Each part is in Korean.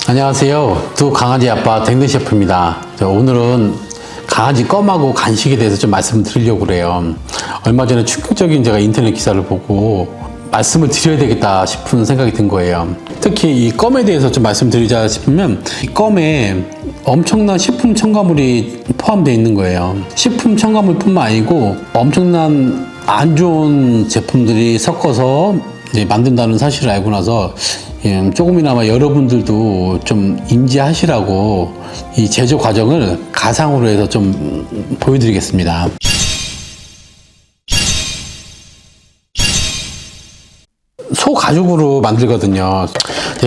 안녕하세요. 두 강아지 아빠 댕댕 셰프입니다. 오늘은 강아지 껌하고 간식에 대해서 좀 말씀을 드리려고 그래요. 얼마 전에 충격적인 제가 인터넷 기사를 보고 말씀을 드려야 되겠다 싶은 생각이 든 거예요. 특히 이 껌에 대해서 좀 말씀드리자 싶으면 이 껌에 엄청난 식품 첨가물이 포함되어 있는 거예요. 식품 첨가물뿐만 아니고 엄청난 안 좋은 제품들이 섞어서 이제 만든다는 사실을 알고 나서 조금이나마 여러분들도 좀 인지하시라고 이 제조 과정을 가상으로 해서 좀 보여드리겠습니다. 소 가죽으로 만들거든요.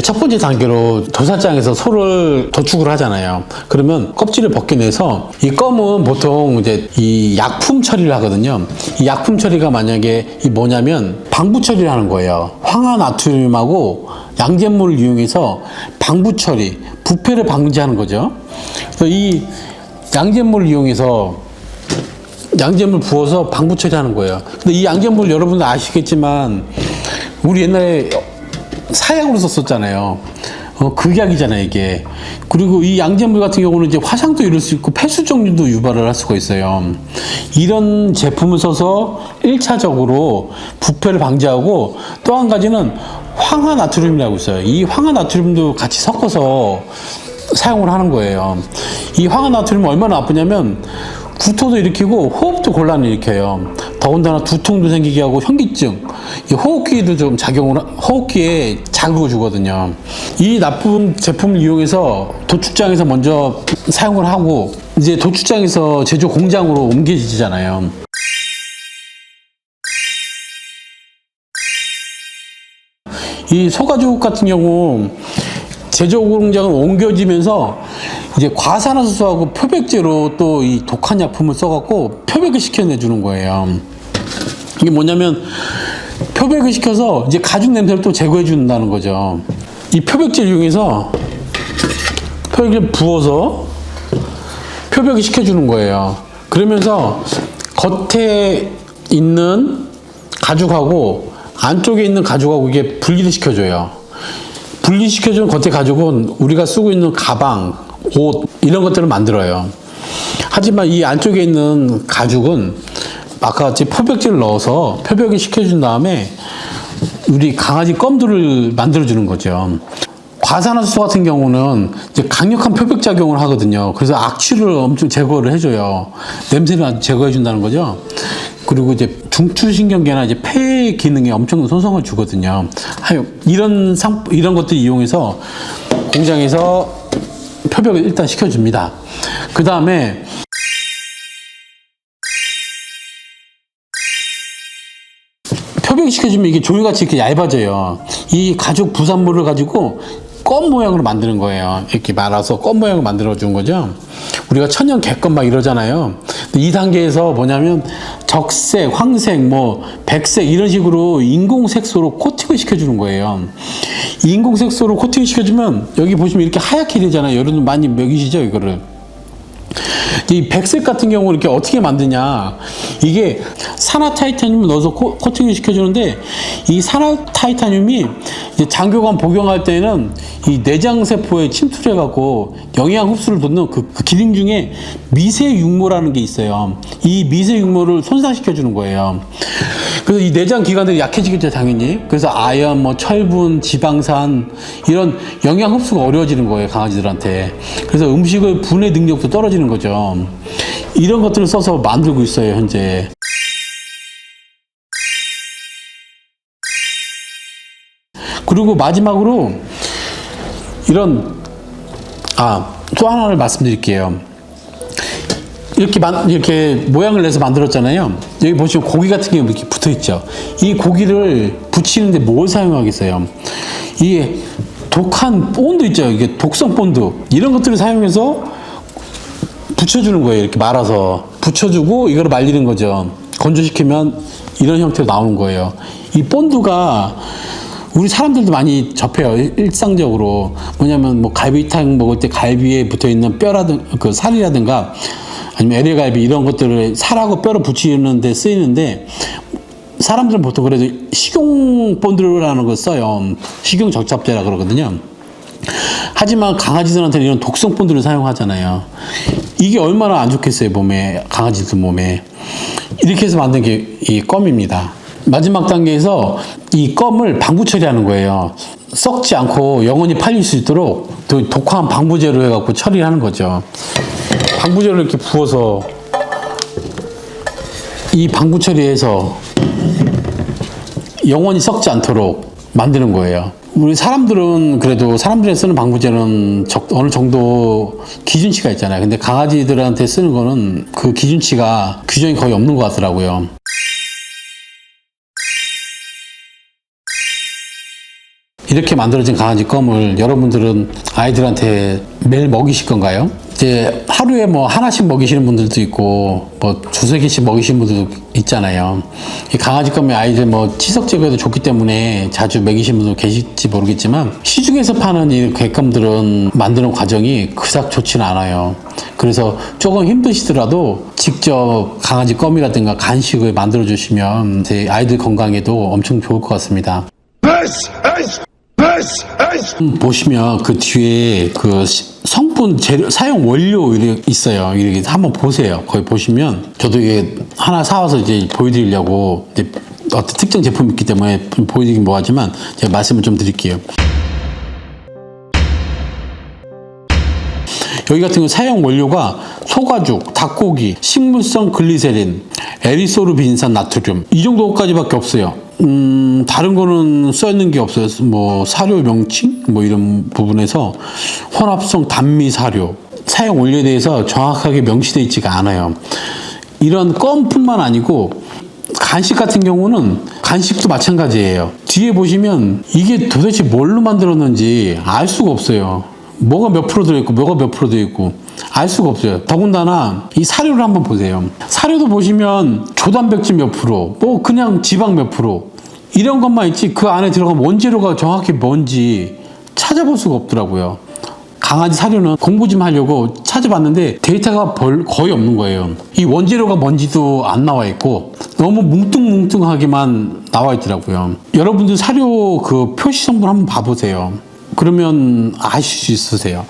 첫 번째 단계로 도살장에서 소를 도축을 하잖아요. 그러면 껍질을 벗겨내서 이 껌은 보통 이제 이 약품 처리를 하거든요. 이 약품 처리가 만약에 이 뭐냐면 방부 처리를 하는 거예요. 황화나트륨하고 양잿물을 이용해서 방부 처리, 부패를 방지하는 거죠. 그래서 이 양잿물을 이용해서 양잿물 부어서 방부 처리하는 거예요. 근데 이 양잿물 여러분들 아시겠지만 우리 옛날에 사약으로 썼었잖아요. 극약이잖아요, 이게. 그리고 이 양잿물 같은 경우는 이제 화상도 이룰 수 있고 폐수종류도 유발을 할 수가 있어요. 이런 제품을 써서 1차적으로 부패를 방지하고 또 한 가지는 황화나트륨이라고 있어요. 이 황화나트륨도 같이 섞어서 사용을 하는 거예요. 이 황화나트륨은 얼마나 나쁘냐면 구토도 일으키고 호흡도 곤란을 일으켜요. 더군다나 두통도 생기게 하고 현기증, 이 호흡기에도 좀 호흡기에 자극을 주거든요. 이 나쁜 제품을 이용해서 도축장에서 먼저 사용을 하고 이제 도축장에서 제조 공장으로 옮겨지잖아요. 이 소가죽 같은 경우 제조 공장을 옮겨지면서 이제 과산화수소하고 표백제로 또 이 독한 약품을 써갖고 표백을 시켜내주는 거예요. 이게 뭐냐면 표백을 시켜서 이제 가죽 냄새를 또 제거해 준다는 거죠. 이 표백제를 이용해서 표백을 부어서 표백을 시켜주는 거예요. 그러면서 겉에 있는 가죽하고 안쪽에 있는 가죽하고 이게 분리를 시켜줘요. 분리시켜준 겉에 가죽은 우리가 쓰고 있는 가방, 옷 이런 것들을 만들어요. 하지만 이 안쪽에 있는 가죽은 아까 같이 표백제를 넣어서 표백을 시켜준 다음에 우리 강아지 껌들을 만들어주는 거죠. 과산화수소 같은 경우는 이제 강력한 표백 작용을 하거든요. 그래서 악취를 엄청 제거를 해줘요. 냄새를 아주 제거해 준다는 거죠. 그리고 이제 중추신경계나 이제 폐 기능에 엄청난 손상을 주거든요. 이런 것들 이용해서 공장에서 표백을 일단 시켜줍니다. 그 다음에 표백을 시켜주면 이게 종이같이 이렇게 얇아져요. 이 가죽 부산물을 가지고 껌 모양으로 만드는 거예요. 이렇게 말아서 껌 모양으로 만들어 준 거죠. 우리가 천연 개껌 막 이러잖아요. 이 단계에서 뭐냐면 적색, 황색, 뭐 백색 이런 식으로 인공색소로 코팅을 시켜주는 거예요. 인공색소로 코팅을 시켜주면 여기 보시면 이렇게 하얗게 되잖아요. 여러분 많이 먹이시죠, 이거를. 이 백색 같은 경우 이렇게 어떻게 만드냐, 이게 산화타이타늄을 넣어서 코팅을 시켜주는데 이 산화타이타늄이 이제 장교관 복용할 때는 이 내장세포에 침투해 갖고 영양 흡수를 돕는 그 기능 중에 미세육모라는 게 있어요. 이 미세육모를 손상시켜 주는 거예요. 그래서 이 내장 기관들이 약해지겠죠, 당연히. 그래서 아연, 뭐 철분, 지방산 이런 영양 흡수가 어려워지는 거예요, 강아지들한테. 그래서 음식의 분해 능력도 떨어지는 거죠. 이런 것들을 써서 만들고 있어요, 현재. 그리고 마지막으로 또 하나를 말씀드릴게요. 이렇게 모양을 내서 만들었잖아요. 여기 보시면 고기 같은 게 이렇게 붙어 있죠. 이 고기를 붙이는데 뭘 사용하겠어요? 이 독한 본드 있죠. 이게 독성 본드. 이런 것들을 사용해서 붙여주는 거예요. 이렇게 말아서 붙여주고 이거를 말리는 거죠. 건조시키면 이런 형태로 나오는 거예요. 이 본드가 우리 사람들도 많이 접해요. 일상적으로. 뭐냐면 뭐 갈비탕 먹을 때 갈비에 붙어 있는 뼈라든가 살이라든가 아니면 LA갈비 이런 것들을 살하고 뼈를 붙이는 데 쓰이는데 사람들은 보통 그래도 식용 본드라는 걸 써요. 식용 적합제라 그러거든요. 하지만 강아지들한테는 이런 독성본들을 사용하잖아요. 이게 얼마나 안 좋겠어요, 몸에, 강아지들 몸에. 이렇게 해서 만든 게 이 껌입니다. 마지막 단계에서 이 껌을 방부 처리하는 거예요. 썩지 않고 영원히 팔릴 수 있도록 독한 방부제로 해갖고 처리를 하는 거죠. 방부제를 이렇게 부어서 이 방부 처리해서 영원히 썩지 않도록 만드는 거예요. 우리 사람들은 그래도 사람들이 쓰는 방부제는 어느 정도 기준치가 있잖아요. 근데 강아지들한테 쓰는 거는 그 기준치가 규정이 거의 없는 것 같더라고요. 이렇게 만들어진 강아지 껌을 여러분들은 아이들한테 매일 먹이실 건가요? 이제 하루에 뭐 하나씩 먹이시는 분들도 있고 뭐 두세 개씩 먹이시는 분들도 있잖아요. 이 강아지 껌이 아이들 뭐 치석 제거에도 좋기 때문에 자주 먹이시는 분도 계실지 모르겠지만 시중에서 파는 이 개껌들은 만드는 과정이 그닥 좋지는 않아요. 그래서 조금 힘드시더라도 직접 강아지 껌이라든가 간식을 만들어 주시면 제 아이들 건강에도 엄청 좋을 것 같습니다. 보시면 그 뒤에 그 성분 재료 사용 원료 이렇게 있어요. 이렇게 한번 보세요. 거기 보시면 저도 이게 하나 사와서 이제 보여드리려고 이제 어떤 특정 제품이 있기 때문에 보여드리긴 뭐하지만 제가 말씀을 좀 드릴게요. 여기 같은 경우 사용 원료가 소가죽, 닭고기, 식물성 글리세린, 에리소르빈산 나트륨 이 정도까지밖에 없어요. 다른 거는 써있는 게 없어요. 뭐 사료 명칭 뭐 이런 부분에서 혼합성 단미 사료 사용 원료에 대해서 정확하게 명시되어 있지가 않아요. 이런 껌뿐만 아니고 간식 같은 경우는 간식도 마찬가지예요. 뒤에 보시면 이게 도대체 뭘로 만들었는지 알 수가 없어요. 뭐가 몇 프로 들어있고 뭐가 몇 프로 들어있고 알 수가 없어요. 더군다나 이 사료를 한번 보세요. 사료도 보시면 조단백질 몇 프로, 뭐 그냥 지방 몇 프로 이런 것만 있지 그 안에 들어간 원재료가 정확히 뭔지 찾아볼 수가 없더라고요. 강아지 사료는 공부 좀 하려고 찾아봤는데 데이터가 거의 없는 거예요. 이 원재료가 뭔지도 안 나와 있고 너무 뭉뚱뭉뚱하게만 나와 있더라고요. 여러분들 사료 그 표시 성분 한번 봐보세요. 그러면 아실 수 있으세요.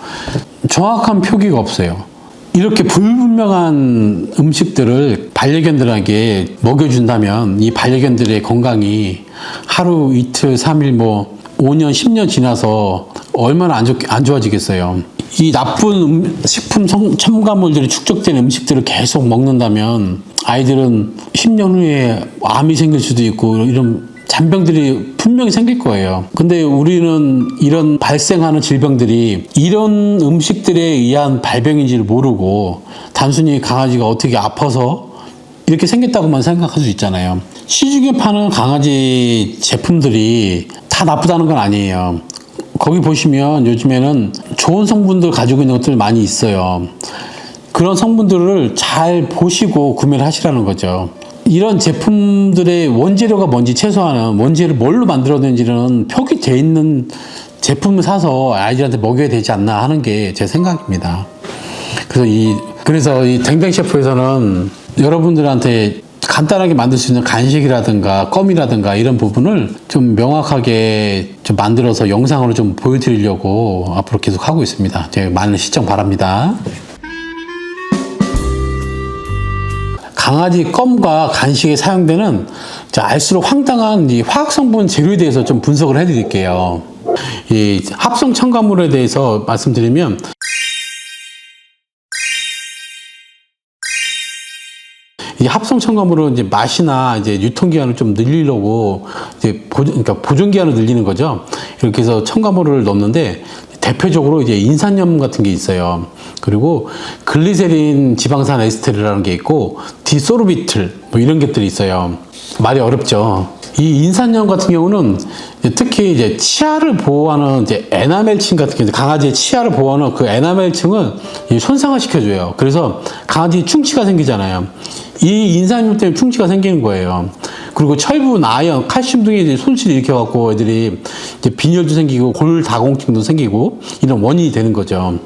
정확한 표기가 없어요. 이렇게 불분명한 음식들을 반려견들에게 먹여준다면 이 반려견들의 건강이 하루, 이틀, 3일, 뭐 5년, 10년 지나서 얼마나 안 좋아지겠어요. 이 나쁜 식품 첨가물들이 축적된 음식들을 계속 먹는다면 아이들은 10년 후에 암이 생길 수도 있고 이런 잔병들이 분명히 생길 거예요. 근데 우리는 이런 발생하는 질병들이 이런 음식들에 의한 발병인지를 모르고 단순히 강아지가 어떻게 아파서 이렇게 생겼다고만 생각할 수 있잖아요. 시중에 파는 강아지 제품들이 다 나쁘다는 건 아니에요. 거기 보시면 요즘에는 좋은 성분들 가지고 있는 것들 많이 있어요. 그런 성분들을 잘 보시고 구매를 하시라는 거죠. 이런 제품들의 원재료가 뭔지 최소한은 원재료를 뭘로 만들었는지는 표기되어 있는 제품을 사서 아이들한테 먹여야 되지 않나 하는 게 제 생각입니다. 그래서 이 댕댕 셰프에서는 여러분들한테 간단하게 만들 수 있는 간식이라든가 껌이라든가 이런 부분을 좀 명확하게 좀 만들어서 영상으로 좀 보여드리려고 앞으로 계속 하고 있습니다. 제가 많은 시청 바랍니다. 강아지 껌과 간식에 사용되는 알수록 황당한 이 화학성분 재료에 대해서 좀 분석을 해드릴게요. 이 합성 첨가물에 대해서 말씀드리면 이 합성 첨가물은 이제 맛이나 이제 유통기한을 좀 늘리려고 이제 그러니까 보존기한을 늘리는 거죠. 이렇게 해서 첨가물을 넣는데 대표적으로 이제 인산염 같은 게 있어요. 그리고 글리세린 지방산 에스테르라는 게 있고 디소르비틀 뭐 이런 것들이 있어요. 말이 어렵죠. 이 인산염 같은 경우는 특히 이제 치아를 보호하는 이제 에나멜층 같은 게 강아지의 치아를 보호하는 그 에나멜층을 손상을 시켜줘요. 그래서 강아지 충치가 생기잖아요. 이 인산염 때문에 충치가 생기는 거예요. 그리고 철분, 아연, 칼슘 등의 손실을 일으켜갖고 애들이 이제 빈혈도 생기고 골다공증도 생기고 이런 원인이 되는 거죠.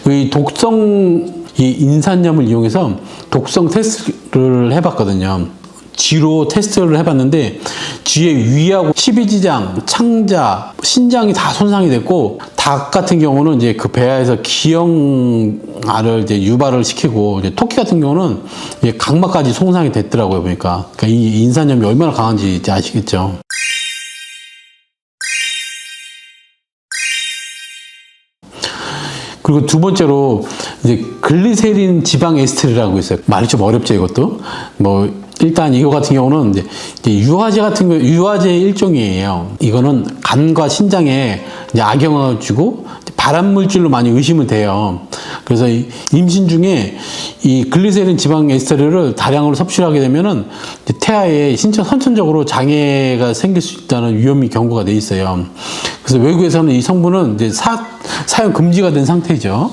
이 독성 이 인산염을 이용해서 독성 테스트를 해봤거든요. 쥐로 테스트를 해봤는데 쥐의 위하고 십이지장, 창자, 신장이 다 손상이 됐고 닭 같은 경우는 이제 그 배아에서 기형알을 이제 유발을 시키고 이제 토끼 같은 경우는 이제 각막까지 손상이 됐더라고요 보니까. 그러니까 이 인산염이 얼마나 강한지 이제 아시겠죠. 그리고 두 번째로 이제 글리세린 지방 에스테르라고 있어요. 말이 좀 어렵죠 이것도. 뭐 일단 이거 같은 경우는 이제 유화제 같은 거 유화제 일종이에요. 이거는 간과 신장에 이제 악영향을 주고 발암 물질로 많이 의심은 돼요. 그래서 임신 중에 이 글리세린 지방 에스테르를 다량으로 섭취를 하게 되면은 태아에 선천적으로 장애가 생길 수 있다는 위험이 경고가 돼 있어요. 그래서 외국에서는 이 성분은 이제 사용 금지가 된 상태죠.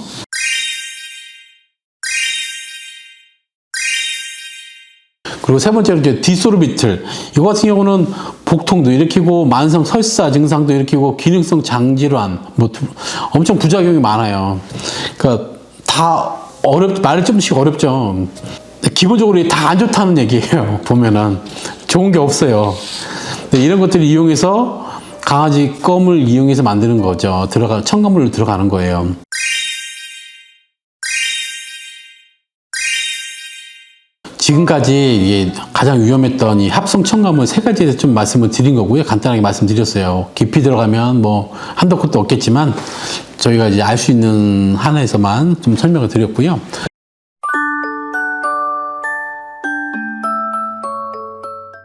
그리고 세 번째로 이제 디소르비틀. 이거 같은 경우는 복통도 일으키고 만성 설사 증상도 일으키고 기능성 장질환, 뭐 엄청 부작용이 많아요. 그러니까 다 말이 조금씩 어렵죠. 기본적으로 다 안 좋다는 얘기예요. 보면은 좋은 게 없어요. 이런 것들을 이용해서 강아지 껌을 이용해서 만드는 거죠. 첨가물로 들어가는 거예요. 지금까지 가장 위험했던 이 합성 첨가물 세 가지에 대해서 좀 말씀을 드린 거고요. 간단하게 말씀드렸어요. 깊이 들어가면 뭐 한도 끝도 없겠지만 저희가 이제 알 수 있는 한에서만 좀 설명을 드렸고요.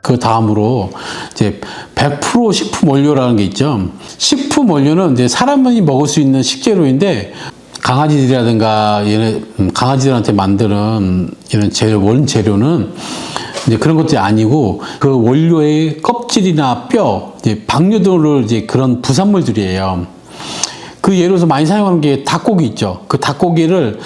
그 다음으로 이제 100% 식품 원료라는 게 있죠. 식품 원료는 이제 사람이 먹을 수 있는 식재료인데 강아지들이라든가 강아지들한테 만드는 이런 원재료는 이제 그런 것들이 아니고 그 원료의 껍질이나 뼈, 이제 박류들을 이제 그런 부산물들이에요. 그 예를 들어서 많이 사용하는 게 닭고기 있죠. 그 닭고기를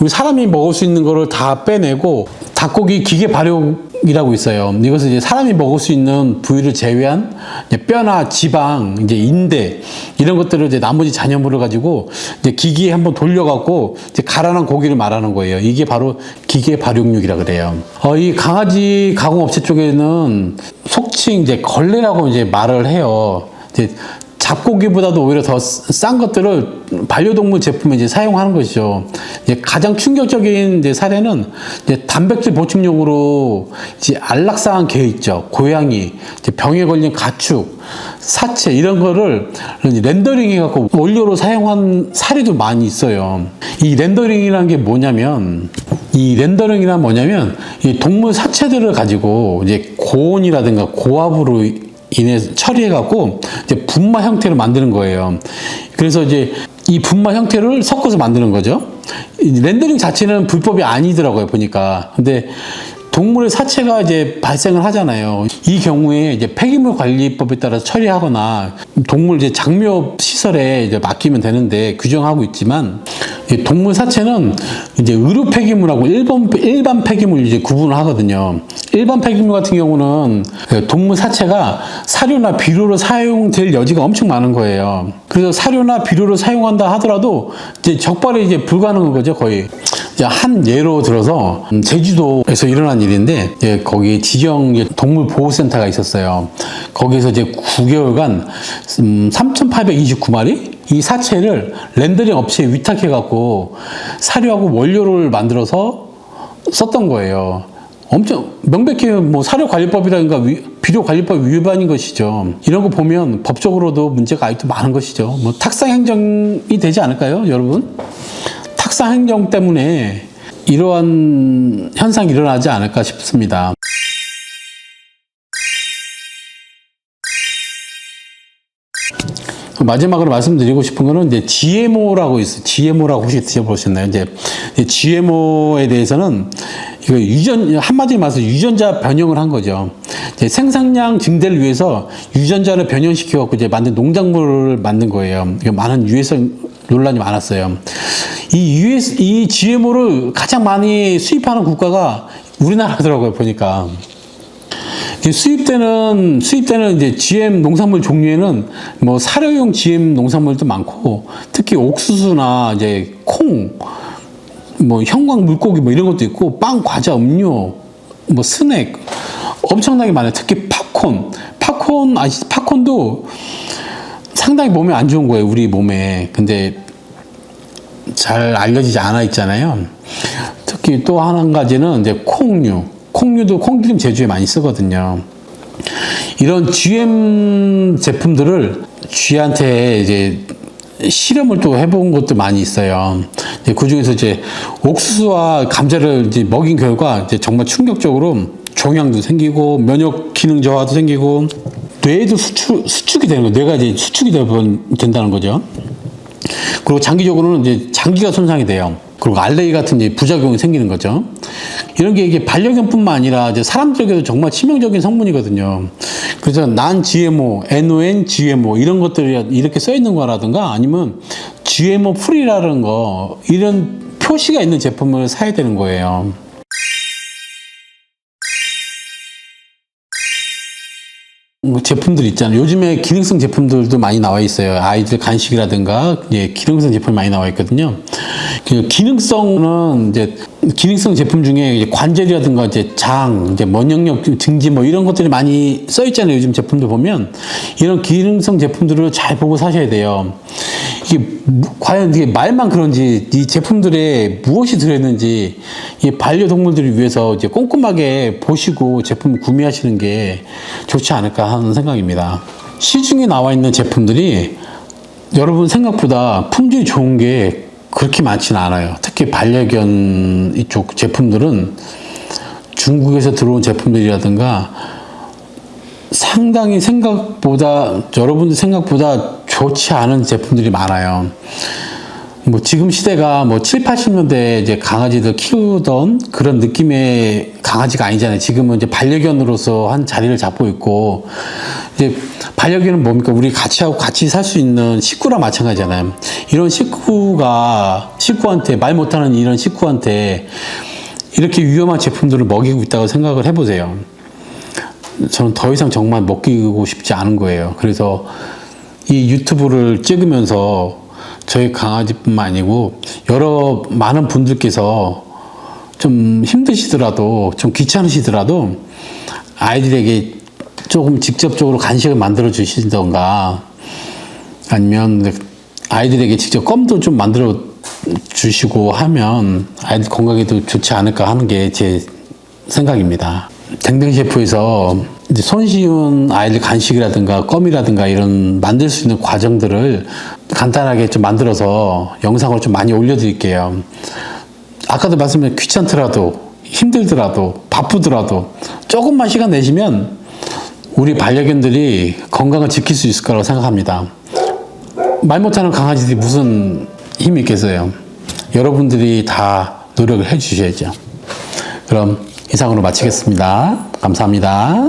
우리 사람이 먹을 수 있는 거를 다 빼내고 닭고기 기계 발효이라고 있어요. 이것은 이제 사람이 먹을 수 있는 부위를 제외한 이제 뼈나 지방, 이제 인대 이런 것들을 이제 나머지 잔여물을 가지고 이제 기기에 한번 돌려갖고 이제 갈아난 고기를 말하는 거예요. 이게 바로 기계 발효육이라 그래요. 이 강아지 가공업체 쪽에는 속칭 이제 걸레라고 이제 말을 해요. 이제 잡고기보다도 오히려 더 싼 것들을 반려동물 제품에 이제 사용하는 것이죠. 이제 가장 충격적인 이제 사례는 이제 단백질 보충용으로 이제 안락사한 개 있죠. 고양이, 이제 병에 걸린 가축, 사체 이런 거를 렌더링 해갖고 원료로 사용한 사례도 많이 있어요. 이 렌더링이라는 게 뭐냐면 이 동물 사체들을 가지고 이제 고온이라든가 고압으로 인해서 처리해갖고 이제 분말 형태로 만드는 거예요. 그래서 이제 이 분말 형태를 섞어서 만드는 거죠. 렌더링 자체는 불법이 아니더라고요, 보니까. 근데 동물의 사체가 이제 발생을 하잖아요. 이 경우에 이제 폐기물 관리법에 따라서 처리하거나 동물 이제 장묘 시설에 이제 맡기면 되는데 규정하고 있지만 동물 사체는 이제 의료 폐기물하고 일반 폐기물 이제 구분을 하거든요. 일반 폐기물 같은 경우는 동물 사체가 사료나 비료로 사용될 여지가 엄청 많은 거예요. 그래서 사료나 비료를 사용한다 하더라도 이제 적발이 이제 불가능한 거죠, 거의. 한 예로 들어서 제주도에서 일어난 일인데 거기 지정 동물 보호센터가 있었어요. 거기서 이제 9개월간 3,829마리 이 사체를 렌더링 업체에 위탁해 갖고 사료하고 원료를 만들어서 썼던 거예요. 엄청 명백히 뭐 사료관리법이라든가 비료관리법 위반인 것이죠. 이런 거 보면 법적으로도 문제가 아직도 많은 것이죠. 뭐 탁상행정이 되지 않을까요, 여러분? 탁상행정 때문에 이러한 현상이 일어나지 않을까 싶습니다. 마지막으로 말씀드리고 싶은 거는 이제 GMO라고 있어요. GMO라고 혹시 드셔보셨나요? 이제 GMO에 대해서는 이거 한마디로 말해서 유전자 변형을 한 거죠. 이제 생산량 증대를 위해서 유전자를 변형시켜갖고 이제 만든 농작물을 만든 거예요. 많은 유해성 논란이 많았어요. 이 GMO를 가장 많이 수입하는 국가가 우리나라더라고요, 보니까. 수입되는 이제 GM 농산물 종류에는 뭐 사료용 GM 농산물도 많고, 특히 옥수수나 이제 콩, 뭐 형광 물고기 뭐 이런 것도 있고, 빵, 과자, 음료, 뭐 스낵, 엄청나게 많아요. 특히 팝콘도 상당히 몸에 안 좋은 거예요, 우리 몸에. 근데 잘 알려지지 않아 있잖아요. 특히 또 한 가지는 이제 콩류도 콩기름 제조에 많이 쓰거든요. 이런 GM 제품들을 쥐한테 이제 실험을 또 해본 것도 많이 있어요. 그 중에서 이제 옥수수와 감자를 이제 먹인 결과 이제 정말 충격적으로 종양도 생기고 면역 기능 저하도 생기고 뇌에도 수축이 되는 거예요. 뇌가 이제 수축이 된다는 거죠. 그리고 장기적으로는 이제 장기가 손상이 돼요. 그리고 알레르기 같은 이제 부작용이 생기는 거죠. 이런 게 이게 반려견뿐만 아니라 이제 사람들에게도 정말 치명적인 성분이거든요. 그래서 난 GMO, NON, GMO 이런 것들이 이렇게 써 있는 거라든가 아니면 GMO 프리라는 거 이런 표시가 있는 제품을 사야 되는 거예요. 제품들 있잖아요. 요즘에 기능성 제품들도 많이 나와 있어요. 아이들 간식이라든가 기능성 제품이 많이 나와 있거든요. 기능성은 이제 기능성 제품 중에 이제 관절이라든가 이제 장, 이제 면역력 증진 뭐 이런 것들이 많이 써 있잖아요. 요즘 제품들 보면 이런 기능성 제품들을 잘 보고 사셔야 돼요. 이게 과연 이게 말만 그런지 이 제품들에 무엇이 들어있는지 이 반려동물들을 위해서 이제 꼼꼼하게 보시고 제품을 구매하시는 게 좋지 않을까 하는 생각입니다. 시중에 나와 있는 제품들이 여러분 생각보다 품질이 좋은 게 그렇게 많지는 않아요. 특히 반려견 이쪽 제품들은 중국에서 들어온 제품들이라든가 상당히 여러분들 생각보다 좋지 않은 제품들이 많아요. 뭐 지금 시대가 뭐 7, 80년대 이제 강아지들 키우던 그런 느낌의 강아지가 아니잖아요. 지금은 이제 반려견으로서 한 자리를 잡고 있고, 이제 반려견은 뭡니까? 우리 같이 살 수 있는 식구랑 마찬가지잖아요. 이런 식구한테, 말 못하는 이런 식구한테 이렇게 위험한 제품들을 먹이고 있다고 생각을 해보세요. 저는 더 이상 정말 먹이고 싶지 않은 거예요. 그래서 이 유튜브를 찍으면서 저희 강아지뿐만 아니고 많은 분들께서 좀 힘드시더라도 좀 귀찮으시더라도 아이들에게 조금 직접적으로 간식을 만들어 주시던가 아니면 아이들에게 직접 껌도 좀 만들어 주시고 하면 아이들 건강에도 좋지 않을까 하는 게 제 생각입니다. 댕댕 셰프에서 이제 손쉬운 아이들 간식이라든가 껌이라든가 이런 만들 수 있는 과정들을 간단하게 좀 만들어서 영상으로 좀 많이 올려드릴게요. 아까도 말씀드린 귀찮더라도 힘들더라도 바쁘더라도 조금만 시간 내시면 우리 반려견들이 건강을 지킬 수 있을 거라고 생각합니다. 말 못하는 강아지들이 무슨 힘이 있겠어요. 여러분들이 다 노력을 해 주셔야죠. 그럼 이상으로 마치겠습니다. 감사합니다.